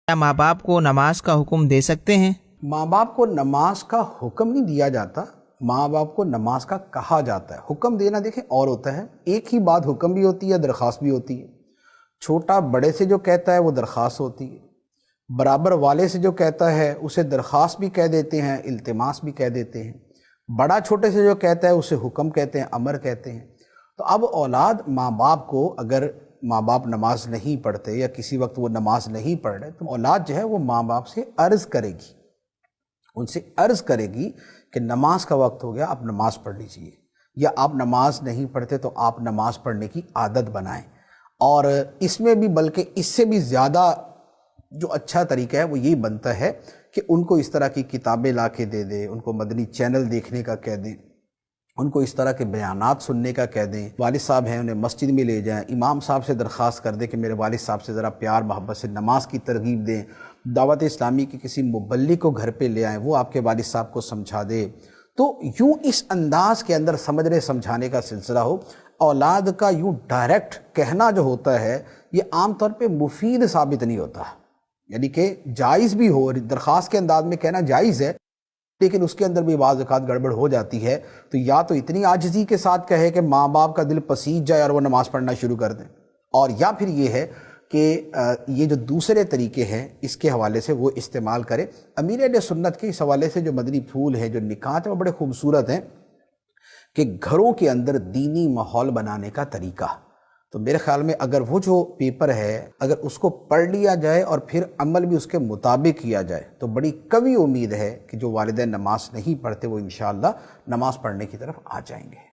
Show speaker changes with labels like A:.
A: کیا ماں باپ کو نماز کا حکم دے سکتے ہیں؟
B: ماں باپ کو نماز کا حکم نہیں دیا جاتا، ماں باپ کو نماز کا کہا جاتا ہے۔ حکم دینا دیکھیں اور ہوتا ہے، ایک ہی بات حکم بھی ہوتی ہے، درخواست بھی ہوتی ہے۔ چھوٹا بڑے سے جو کہتا ہے وہ درخواست ہوتی ہے، برابر والے سے جو کہتا ہے اسے درخواست بھی کہہ دیتے ہیں، التماس بھی کہہ دیتے ہیں۔ بڑا چھوٹے سے جو کہتا ہے اسے حکم کہتے ہیں، امر کہتے ہیں۔ تو اب اولاد ماں باپ کو، اگر ماں باپ نماز نہیں پڑھتے یا کسی وقت وہ نماز نہیں پڑھ رہے، تو اولاد جو ہے وہ ماں باپ سے عرض کرے گی، ان سے عرض کرے گی کہ نماز کا وقت ہو گیا، آپ نماز پڑھ لیجئے، یا آپ نماز نہیں پڑھتے تو آپ نماز پڑھنے کی عادت بنائیں۔ اور اس میں بھی بلکہ اس سے بھی زیادہ جو اچھا طریقہ ہے وہ یہی بنتا ہے کہ ان کو اس طرح کی کتابیں لا کے دے دیں، ان کو مدنی چینل دیکھنے کا کہہ دیں، ان کو اس طرح کے بیانات سننے کا کہہ دیں۔ والد صاحب ہیں انہیں مسجد میں لے جائیں، امام صاحب سے درخواست کر دیں کہ میرے والد صاحب سے ذرا پیار محبت سے نماز کی ترغیب دیں۔ دعوت اسلامی کی کسی مبلغ کو گھر پہ لے آئیں، وہ آپ کے والد صاحب کو سمجھا دے۔ تو یوں اس انداز کے اندر سمجھنے سمجھانے کا سلسلہ ہو۔ اولاد کا یوں ڈائریکٹ کہنا جو ہوتا ہے یہ عام طور پہ مفید ثابت نہیں ہوتا، یعنی کہ جائز بھی ہو، درخواست کے انداز میں کہنا جائز ہے، لیکن اس کے اندر بھی بعض اوقات گڑبڑ ہو جاتی ہے۔ تو یا تو اتنی عاجزی کے ساتھ کہے کہ ماں باپ کا دل پسیج جائے اور وہ نماز پڑھنا شروع کر دیں، اور یا پھر یہ ہے کہ یہ جو دوسرے طریقے ہیں اس کے حوالے سے وہ استعمال کرے۔ امیر اہل سنت کے اس حوالے سے جو مدنی پھول ہیں، جو نکات ہیں، وہ بڑے خوبصورت ہیں کہ گھروں کے اندر دینی ماحول بنانے کا طریقہ۔ تو میرے خیال میں اگر وہ جو پیپر ہے اگر اس کو پڑھ لیا جائے اور پھر عمل بھی اس کے مطابق کیا جائے تو بڑی قوی امید ہے کہ جو والدین نماز نہیں پڑھتے وہ انشاءاللہ نماز پڑھنے کی طرف آ جائیں گے۔